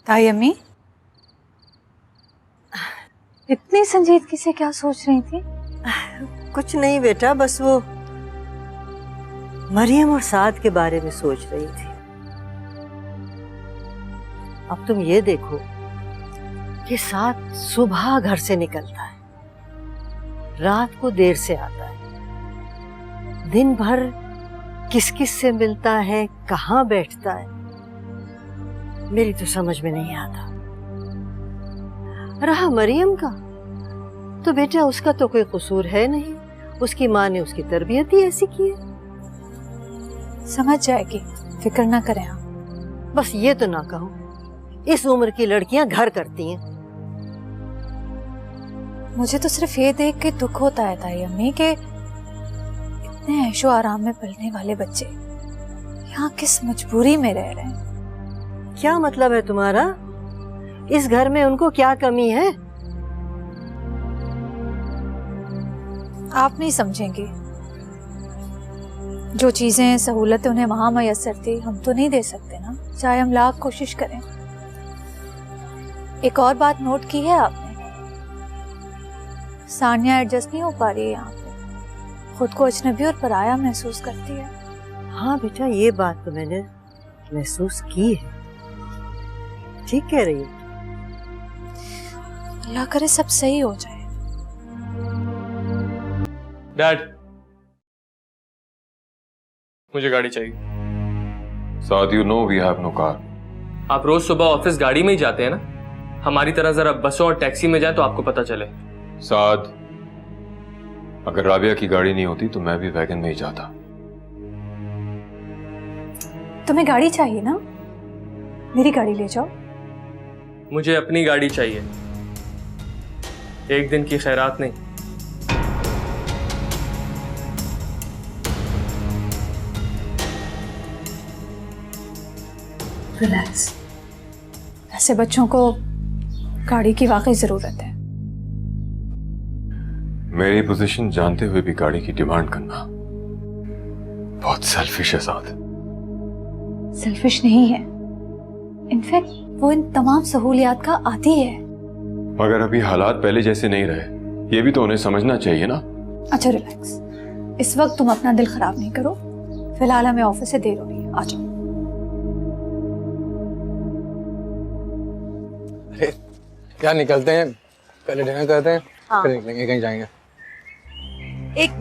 ताई अम्मी, इतनी संजीदगी से क्या सोच रही थी? कुछ नहीं बेटा, बस वो मरियम और साद के बारे में सोच रही थी। अब तुम ये देखो कि साद सुबह घर से निकलता है, रात को देर से आता है, दिन भर किस किस से मिलता है, कहाँ बैठता है, मेरी तो समझ में नहीं आता। रहा मरियम का, तो बेटा उसका तो कोई कसूर है नहीं, उसकी माँ ने उसकी तरबियत ही ऐसी की है। समझ जाएगी, फिक्र ना करें आप। बस ये तो ना कहो, इस उम्र की लड़कियां घर करती हैं। मुझे तो सिर्फ ये देख के दुख होता है ताई अम्मी कि इतने ऐशो आराम में पलने वाले बच्चे यहाँ किस मजबूरी में रह रहे हैं। क्या मतलब है तुम्हारा? इस घर में उनको क्या कमी है? आप नहीं समझेंगे। जो चीजें सहूलतें उन्हें वहां मयसर थी, हम तो नहीं दे सकते ना, चाहे हम लाख कोशिश करें। एक और बात नोट की है आपने? सानिया एडजस्ट नहीं हो पा रही है यहाँ पे, खुद को अजनबी और पराया महसूस करती है। हाँ बेटा, ये बात तो मैंने महसूस की है, ठीक कह रही हो। अल्लाह करे सब सही हो जाए। डैड, मुझे गाड़ी चाहिए। साद, you know we have no car. आप रोज सुबह ऑफिस गाड़ी में ही जाते हैं ना? हमारी तरह जरा बसों और टैक्सी में जाए तो आपको पता चले। साद, अगर राबिया की गाड़ी नहीं होती तो मैं भी वैगन में ही जाता। तुम्हें गाड़ी चाहिए ना? मेरी गाड़ी ले जाओ। मुझे अपनी गाड़ी चाहिए, एक दिन की खैरात नहीं। रिलैक्स। ऐसे बच्चों को गाड़ी की वाकई जरूरत है। मेरी पोजीशन जानते हुए भी गाड़ी की डिमांड करना बहुत सेल्फिश है साद। सेल्फिश नहीं है, इनफैक्ट वो इन तमाम सहूलियात का आदी है। मगर अभी हालात पहले जैसे नहीं रहे, ये भी तो उन्हें समझना चाहिए ना। अच्छा रिलैक्स, इस वक्त तुम अपना दिल खराब नहीं करो। फिलहाल हमें ऑफिस से देर हो रही है, आ जाओ। अरे क्या निकलते हैं, पहले डिनर करते हैं, हाँ। फिर निकलेंगे, कहीं जाएंगे। एक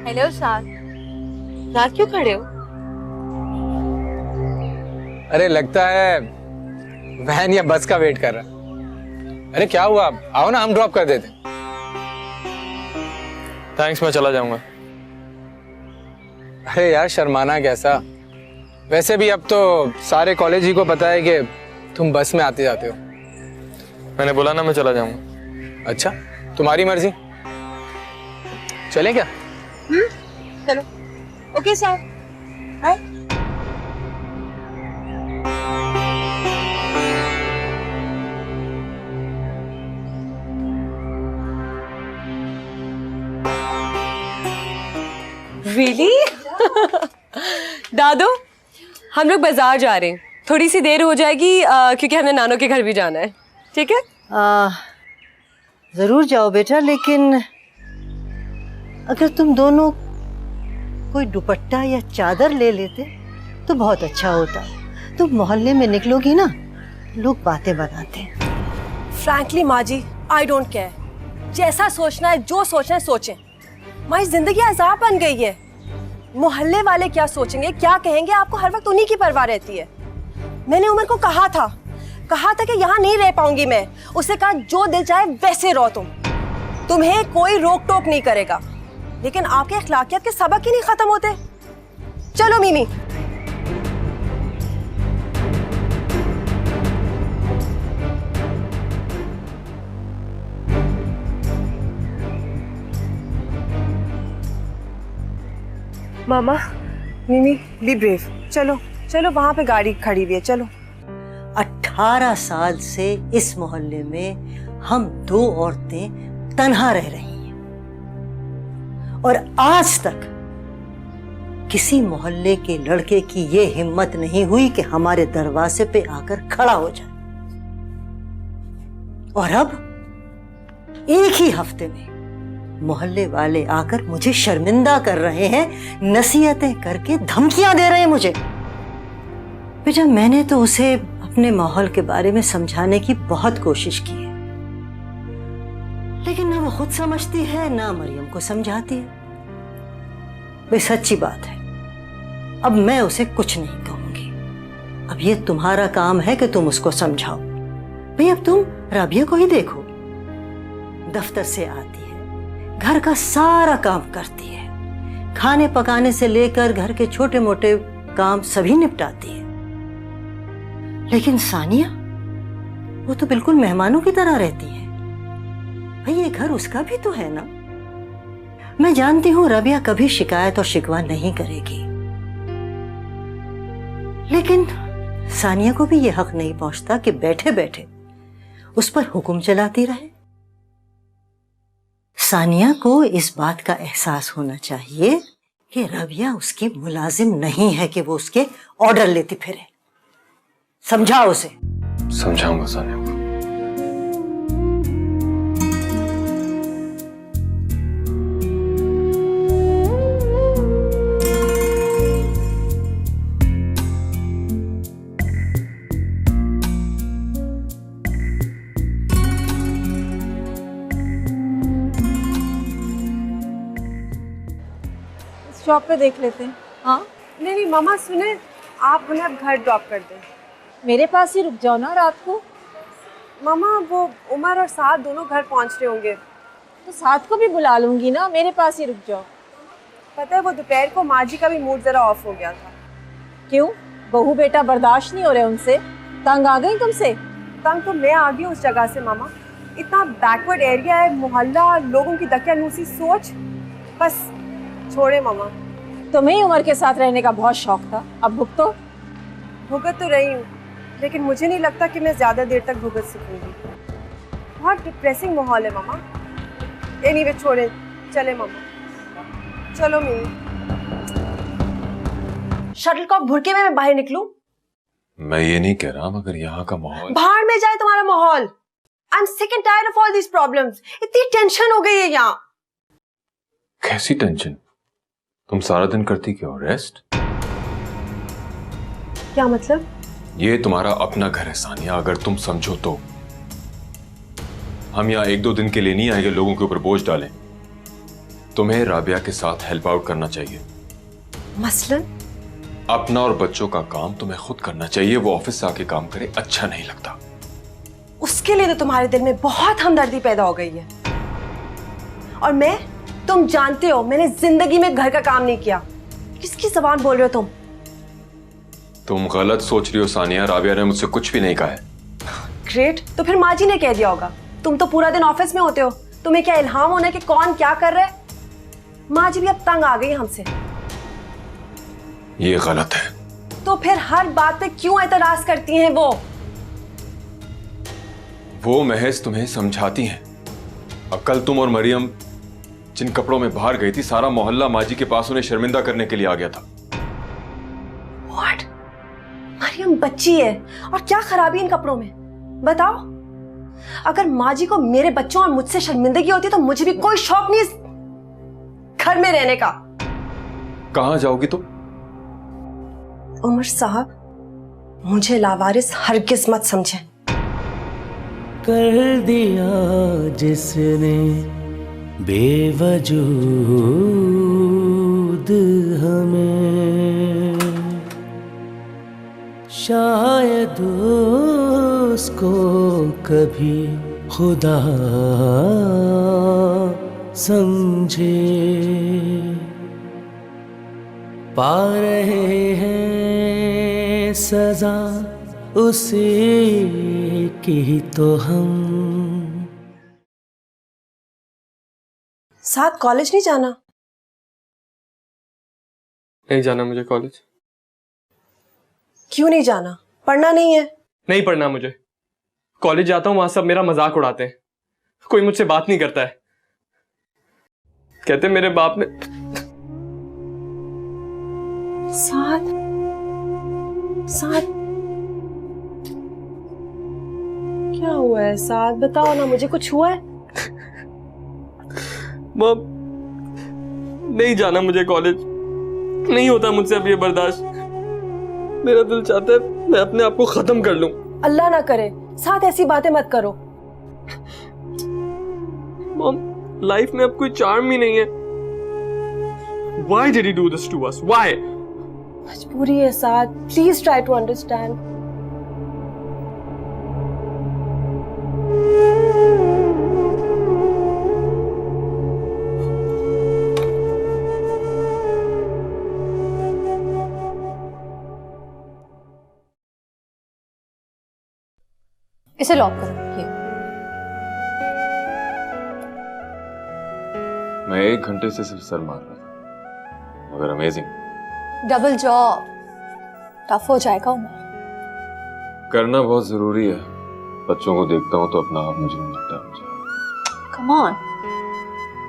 हेलो साथ, रात क्यों खड़े हो? अरे लगता है वैन या बस का वेट कर रहा। अरे क्या हुआ, आओ ना हम ड्रॉप कर देते। थैंक्स, मैं चला जाऊंगा। अरे यार शर्माना कैसा, वैसे भी अब तो सारे कॉलेज ही को पता है कि तुम बस में आते जाते हो। मैंने बोला ना मैं चला जाऊंगा। अच्छा, तुम्हारी मर्जी, चलें क्या? चलो। Okay sir, bye. रियली? दादू, हम लोग बाजार जा रहे हैं, थोड़ी सी देर हो जाएगी क्योंकि हमें नानो के घर भी जाना है। ठीक है? जरूर जाओ बेटा, लेकिन अगर तुम दोनों कोई दुपट्टा या चादर ले लेते तो बहुत अच्छा होता। तुम मोहल्ले में निकलोगी ना, लोग बातें बनाते हैं। फ्रैंकली माँ जी, आई डोंट केयर। जैसा सोचना है, जो सोचना है सोचें। माँ, जिंदगी अजाब बन गई है। मोहल्ले वाले क्या सोचेंगे, क्या कहेंगे, आपको हर वक्त उन्हीं की परवाह रहती है। मैंने उमर को कहा था कि यहाँ नहीं रह पाऊंगी मैं। उसने कहा जो दिल चाहे वैसे रहो तुम, तुम्हें कोई रोक टोक नहीं करेगा। लेकिन आपके अखलाकियत के सबक ही नहीं खत्म होते। चलो Mimi. Mama, Mimi, be brave. चलो चलो, वहां पे गाड़ी खड़ी हुई है, चलो। 18 साल से इस मोहल्ले में हम दो औरतें तन्हा रह रही हैं और आज तक किसी मोहल्ले के लड़के की ये हिम्मत नहीं हुई कि हमारे दरवाजे पे आकर खड़ा हो जाए। और अब एक ही हफ्ते में मोहल्ले वाले आकर मुझे शर्मिंदा कर रहे हैं, नसीहतें करके धमकियां दे रहे हैं मुझे। बेटा, मैंने तो उसे अपने माहौल के बारे में समझाने की बहुत कोशिश की है, लेकिन ना वो खुद समझती है ना मरियम को समझाती है। भाई सच्ची बात है, अब मैं उसे कुछ नहीं कहूंगी। अब ये तुम्हारा काम है कि तुम उसको समझाओ। भाई अब तुम राबिया को ही देखो, दफ्तर से आती है, घर का सारा काम करती है, खाने पकाने से लेकर घर के छोटे मोटे काम सभी निपटाती है। लेकिन सानिया, वो तो बिल्कुल मेहमानों की तरह रहती है। भाई ये घर उसका भी तो है ना। मैं जानती हूं राबिया कभी शिकायत और शिकवा नहीं करेगी, लेकिन सानिया को भी ये हक नहीं पहुंचता कि बैठे बैठे उस पर हुक्म चलाती रहे। सानिया को इस बात का एहसास होना चाहिए कि राबिया उसकी मुलाजिम नहीं है कि वो उसके ऑर्डर लेती फिरे। समझाओ उसे। समझाऊंगा सानिया को। शॉप पे देख लेते हैं। हाँ नहीं नहीं मामा सुने, आप हमें अब घर ड्रॉप कर दें। मेरे पास ही रुक जाओ ना रात को। मामा वो उमर और साथ दोनों घर पहुंच रहे होंगे। तो साथ को भी बुला लूंगी ना, मेरे पास ही रुक जाओ। पता है वो दोपहर को माँ जी का भी मूड जरा ऑफ हो गया था। क्यों? बहू बेटा बर्दाश्त नहीं हो रहे उनसे? तंग आ गई तुमसे? तंग तो मैं आ गई उस जगह से मामा। इतना बैकवर्ड एरिया है, मोहल्ला, लोगों की दकियानूसी सोच। बस छोड़े मामा। तुम्हें ही उमर के साथ रहने का बहुत शौक था, अब भुगतो। भुगत तो रही हूँ, लेकिन मुझे नहीं लगता कि मैं ज़्यादा देर तक भुगत सकूंगी। बहुत डिप्रेसिंग माहौल है मामा। एनीवे छोड़े, चले मामा। चलो मिमी। शटलकॉक भुरके में मैं बाहर निकलूं? मैं ये नहीं कह रहा, मगर यहाँ का माहौल। बाहर में जाए तुम्हारा माहौल। I am sick and tired of all these problems. इतनी टेंशन हो गई है यहाँ। कैसी टेंशन? तुम सारा दिन करती क्यों? रेस्ट? क्या मतलब? ये तुम्हारा अपना घर है सानिया, अगर तुम समझो तो। हम यहाँ 1-2 दिन के लिए नहीं आएंगे लोगों के ऊपर बोझ डालें। तुम्हें राबिया के साथ हेल्प आउट करना चाहिए। मसलन? अपना और बच्चों का काम तुम्हें खुद करना चाहिए। वो ऑफिस से आके काम करे, अच्छा नहीं लगता। उसके लिए तो तुम्हारे दिल में बहुत हमदर्दी पैदा हो गई है। और मैं, तुम जानते हो मैंने जिंदगी में घर का काम नहीं किया। किसकी जबान बोल रहे हो तुम? तुम गलत सोच रही हो सानिया, राबिया ने मुझसे कुछ भी नहीं कहा है। ग्रेट, तो फिर माँ जी ने कह दिया होगा। तुम तो पूरा दिन ऑफिस में होते हो, तुम्हें क्या इल्हाम होना है कि कौन क्या कर रहा है? माँ जी भी अब तंग आ गई हमसे। ये गलत है। तो फिर हर बात पे क्यों एतराज करती हैं वो महज तुम्हें समझाती हैं। अब कल तुम और मरियम जिन कपड़ों में बाहर गई थी, सारा मोहल्ला माँ जी के पास उन्हें शर्मिंदा करने के लिए आ गया था। What? मरियम बच्ची है और क्या खराबी इन कपड़ों में? बताओ। अगर माँ जी को मेरे बच्चों और मुझसे शर्मिंदगी होती तो मुझे भी कोई शौक नहीं इस घर में रहने का। कहां जाओगी तुम? उमर साहब, मुझे लावारिस हरगिज मत समझे। कर दिया जिसने बेवजूद हमें, शायद उसको कभी खुदा समझे। पा रहे हैं सजा उसी की तो हम। साथ कॉलेज नहीं जाना? नहीं जाना मुझे कॉलेज। क्यों नहीं जाना? पढ़ना नहीं है? नहीं पढ़ना मुझे। कॉलेज जाता हूँ, वहां सब मेरा मजाक उड़ाते हैं, कोई मुझसे बात नहीं करता है। कहते मेरे बाप ने साथ साथ क्या हुआ है साथ? बताओ ना मुझे, कुछ हुआ है? मॉम, नहीं जाना मुझे कॉलेज, नहीं होता मुझसे अब ये बर्दाश्त। मेरा दिल चाहता है मैं अपने आप को खत्म कर लूं। अल्लाह ना करे, साथ ऐसी बातें मत करो। मॉम, लाइफ में अब कोई चार्म ही नहीं है। Why did he do this to us? Why? मजबूरी है साथ, प्लीज ट्राई टू अंडरस्टैंड। इसे लॉक करो। ये मैं 1 घंटे से सिर्फ सर मार रहा था, मगर अमेजिंग। डबल जॉब टफ हो जाएगा उमर। करना बहुत जरूरी है। बच्चों को देखता हूँ तो अपना आप मुझे लगता है मुझे। कम ऑन,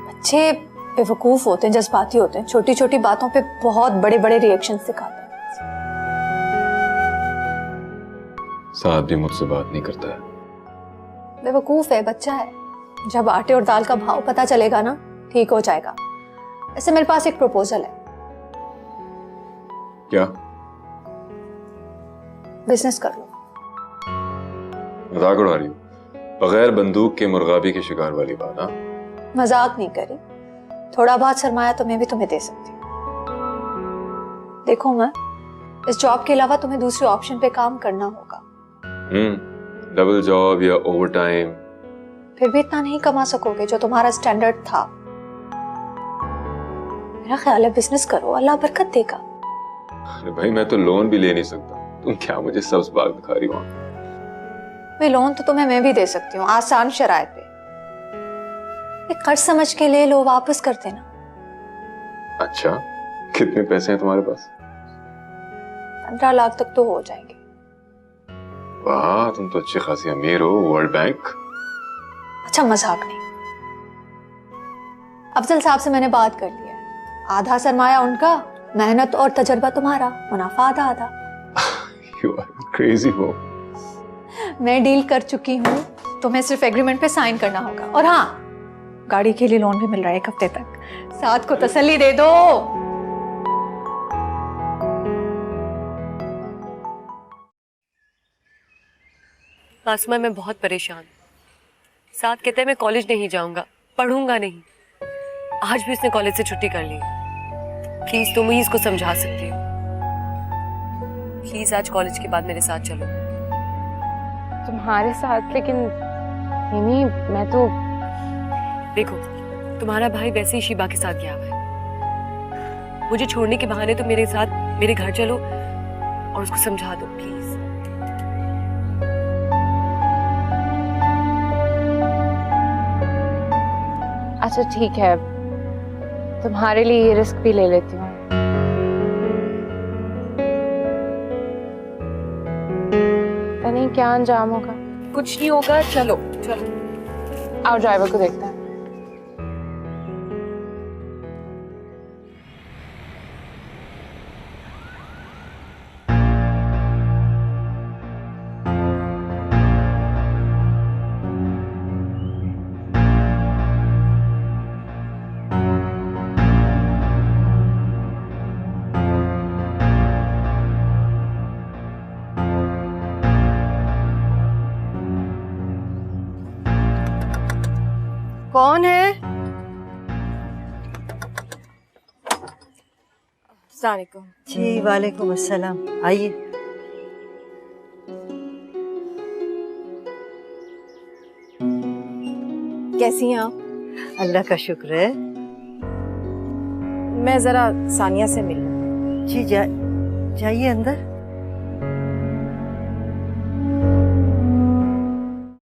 बच्चे बेवकूफ होते हैं, जज्बाती होते हैं, छोटी छोटी बातों पे बहुत बड़े बड़े रिएक्शंस दिखाते हैं। साथ भी मुझसे बात नहीं करता है। बेवकूफ है, बच्चा है। जब आटे और दाल का भाव पता चलेगा ना, ठीक हो जाएगा। ऐसे मेरे पास एक प्रपोजल है। क्या? बिजनेस कर लो। मजाक उड़ा रही हो? बगैर बंदूक के मुर्गाबी के शिकार वाली बात। हाँ, मजाक नहीं करी, थोड़ा बहुत सरमाया तो मैं भी तुम्हें दे सकती हूँ। देखो मैं, इस जॉब के अलावा तुम्हें दूसरे ऑप्शन पे काम करना होगा। डबल जॉब या ओवर टाइम? फिर भी इतना नहीं कमा सकोगे जो तुम्हारा स्टैंडर्ड था। मेरा ख्याल है बिजनेस करो, अल्लाह बरकत देगा। अरे भाई, मैं तो लोन भी ले नहीं सकता। तुम क्या मुझे सब्ज बाग दिखा रही हो? वे लोन तो तुम्हें मैं भी दे सकती हूँ, आसान शराइत पे। एक कर्ज समझ के ले लो, वापस कर देना। अच्छा, कितने पैसे हैं तुम्हारे पास? 15 लाख तक तो हो जाएंगे। वाह, तुम तो अच्छी खासी अमीर हो। World bank? अच्छा, मजाक नहीं। अफजल साहब से मैंने बात कर लिया है। आधा सरमाया उनका, मेहनत और तजर्बा तुम्हारा, मुनाफा आधा आधा। You are crazy हो। मैं डील कर चुकी हूँ, तुम्हें सिर्फ एग्रीमेंट पे साइन करना होगा। और हाँ, गाड़ी के लिए लोन भी मिल रहा है 1 हफ्ते तक। साथ को तसल्ली दे दो। आसमा, मैं बहुत परेशान। साथ कहते हैं मैं कॉलेज नहीं जाऊंगा, पढ़ूंगा नहीं। आज भी उसने कॉलेज से छुट्टी कर ली। प्लीज तुम ही इसको समझा सकती हो। प्लीज आज कॉलेज के बाद मेरे साथ चलो। तुम्हारे साथ? लेकिन मिमी, मैं तो... देखो, तुम्हारा भाई वैसे ही शिबा के साथ गया हुआ है। मुझे छोड़ने के बहाने तुम मेरे साथ मेरे घर चलो और उसको समझा दो प्लीज। अच्छा ठीक है, तुम्हारे लिए ये रिस्क भी ले लेती हूँ। पता नहीं क्या अंजाम होगा। कुछ नहीं होगा, चलो चलो। आओ ड्राइवर को देखते हैं। कौन है? अस्सलाम वालेकुम। जी वालेकुम अस्सलाम। आइए। कैसी हैं आप? अल्लाह का शुक्र है। मैं जरा सानिया से मिलूं। जी जाइए अंदर।